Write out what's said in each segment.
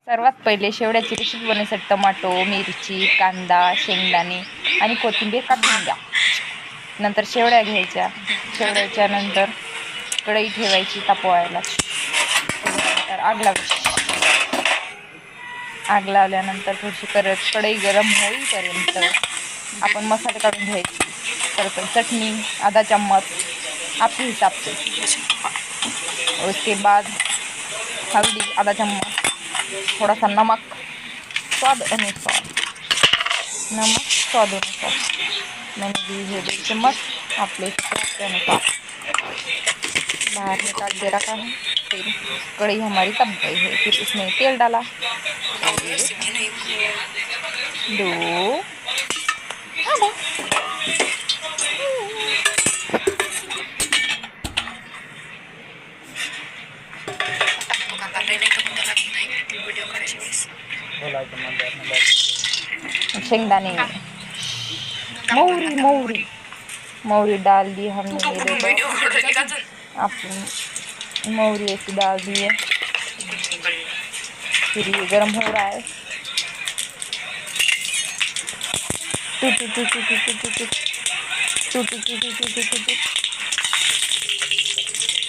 सर्वात पहिले शेवड्याची रेसिपी बनवण्यासाठी टोमॅटो, मिरची, कांदा, शेंगदाणे आणि कोथिंबीर कापून घ्या. नंतर शेवड्या घ्यायच्या. शेवड्याच्या नंतर कढई ठेवायची तापवायला. नंतर आग लावल्यानंतर थोडीशी कढई गरम होईपर्यंत आपण मसाले काढून घ्यायचे. तर चटणी आधा चम्मच आपके हिसाब से. उसके बाद हल्दी आधा चम्मच, थोड़ा सा नमक स्वाद अनुसार मैंने दी है 2 चम्मच, अपने स्वाद के अनुसार. बाहर निकाल के रखा है. फिर कढ़ी हमारी तब गई है. फिर इसमें तेल डाला. 2 शेंगदाणे, मौरी डाल दी हमने. मौरी ऐसी डाल दी है. फिर ये गर्म हो रहा है.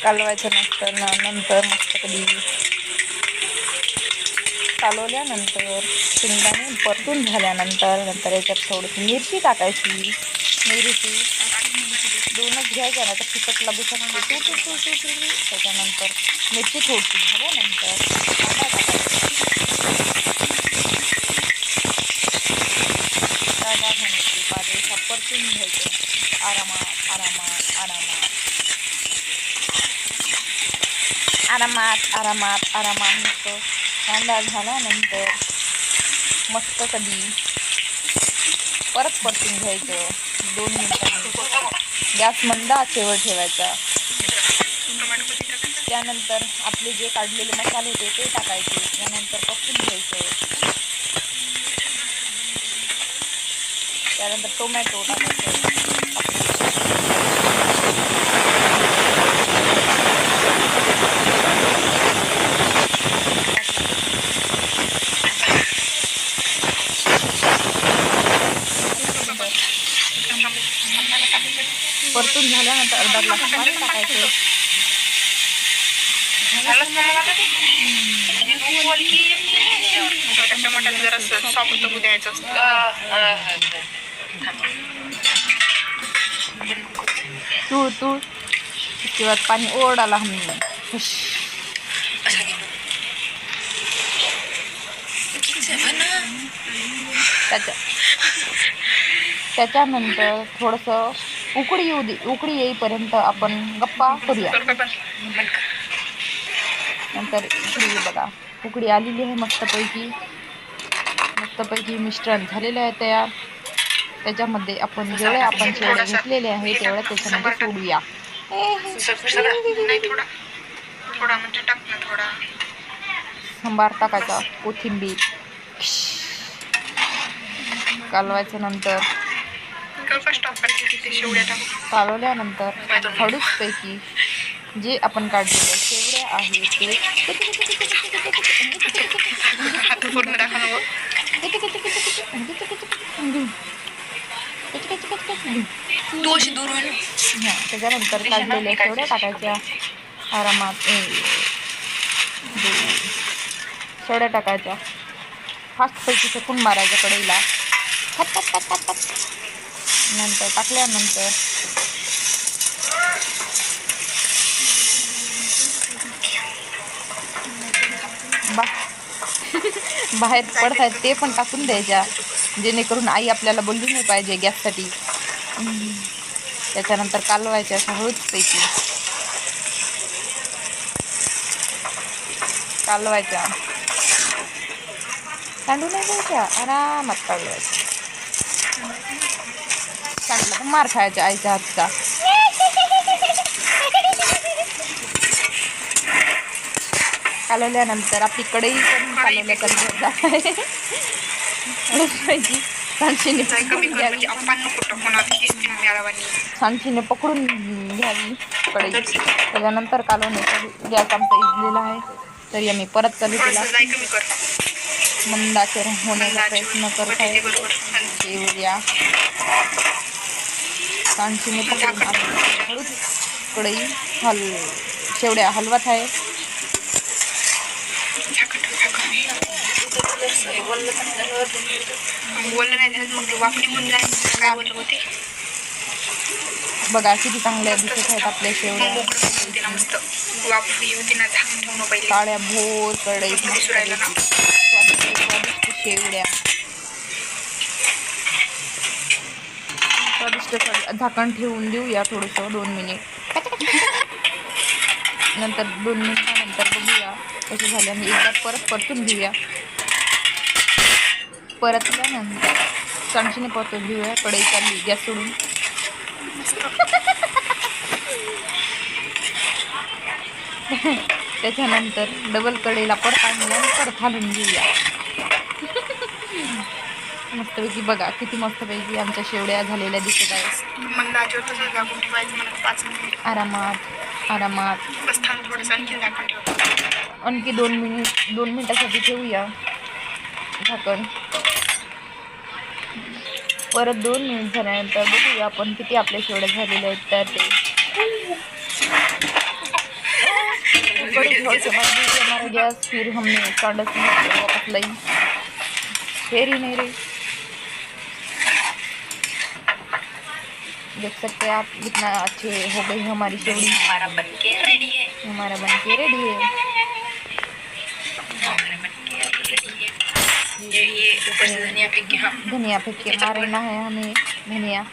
कालवायचं नंतर मस्त कधी कालवल्यानंतर शेंगदाणे परतून झाल्यानंतर याच्यात थोडीशी मिरची टाकायची. मिरची 2च घ्यायच्या ना तर तिखट लागू शकते. त्याच्यानंतर मिरची थोडीशी झाल्यानंतर कांदा घालायची. बाजूला परतून घ्यायचं आरामात. मस्त कांदा झाल्यानंतर मस्त कधी परत परतून घ्यायचं 2 मिनिटांनी. गॅस मंद आचेवर ठेवायचा. त्यानंतर आपले जे काढलेले मसाले होते ते टाकायचे. त्यानंतर परतून घ्यायचं. त्यानंतर टोमॅटो टाकायचं. परतून झाल्यानंतर अर्धा ग्लास पाणी टाकायचं. तूळ उसके बाद पानी और डाला हमने. त्याच्यानंतर थोडंसं उकळी येईपर्यंत आपण गप्पा करूया. नंतर उकळी आलेली आहे. मस्तपैकी मिश्रण झालेलं आहे तयार. त्याच्यामध्ये आपण जेवढे शेवड्या घेतलेले आहे तेवढ्या त्याच्यामध्ये सोडूया. सांबार टाकायचा. कोथिंबीर कालवायचं. नंतर कालवल्यानंतर हळूचपैकी जे आपण काढलेले शेवड्या आहेत त्याच्यानंतर काढलेल्या शेवड्या टाकायच्या. आरामात शेवड्या टाकायच्या. फास्टपैकी फेकून मारायच्या कढईला. नंतर टाकल्यानंतर बाहेर पडत आहेत ते पण टाकून द्यायच्या, जेणेकरून आई आपल्याला बोलली नाही पाहिजे गॅससाठी. त्याच्यानंतर कालवायच्या अशा हळूचपैकी कालवायच्या. सांडू नाही द्यायच्या. आरामात कालवायच्या. सांडला मार खायच्या आईच्या हातचा. कालवल्यानंतर आपली कढई पण कालवल्यासारखी सांडशीने पकडून घ्यावी कढई. त्याच्यानंतर कालवण्याचा गॅस आमचा इजलेला आहे. तरी आम्ही परत चालू केला. थोडंसं जाय कमी कर. मंद आचेवर होण्याचा प्रयत्न करत आहे. बरोबर. शेवड्या सांडशीने पकडून हळूच कढई शेवड्या हलवत आहे. बोललं नाही झालं मग ते वापणी होऊन जाईल. काय बोलत होते बघा किती चांगल्या दिसत आहेत आपल्या शेवड्या. होते ना मस्त वापणी होती ना. झाकून ठेवणं पहिले. काळ्या भोर कढईत मस्त राहिला ना. स्वादिष्ट शेवड्या. स्वादिष्ट झाकण ठेवून देऊया थोडंसं 2 मिनिट. नंतर 2 मिनिटानंतर बघूया कसे झाले. आणि एकदा परत परतून घेऊया. परतल्यानंतर सांडशीने परतून घेऊया. कढई चालली गॅस सोडून. त्याच्यानंतर डबल कढईला परत आणूया आणि परत घालून घेऊया. मस्तपैकी बघा किती मस्तपैकी आमच्या शेवड्या झालेल्या दिसत आहेत. आरामात आरामात. आणखी 2 मिनिटासाठी ठेवूया झाकण. परत 2 मिनिट झाल्यानंतर बघूया आपण किती आपल्या शेवड्या झालेल्या आहेत. तर ते हमारा गैस फिर हमने वापस लाई. फिर ही नहीं रही. देख सकते हैं आप कितना अच्छे हो गई हमारी शेवड़ी. हमारा बनके रेडी है. ये ऊपर से धनिया फेंक के. हाँ, धनिया फेंक के मारना है हमें. धनिया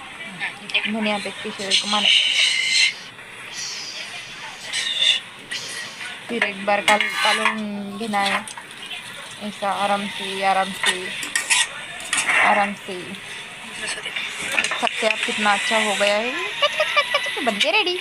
फेंक के शेवड़ी को मारे. फिर एक बार कालून घेना है ऐसा आराम से. सबसे आप कितना अच्छा हो गया है. बनके रेडी.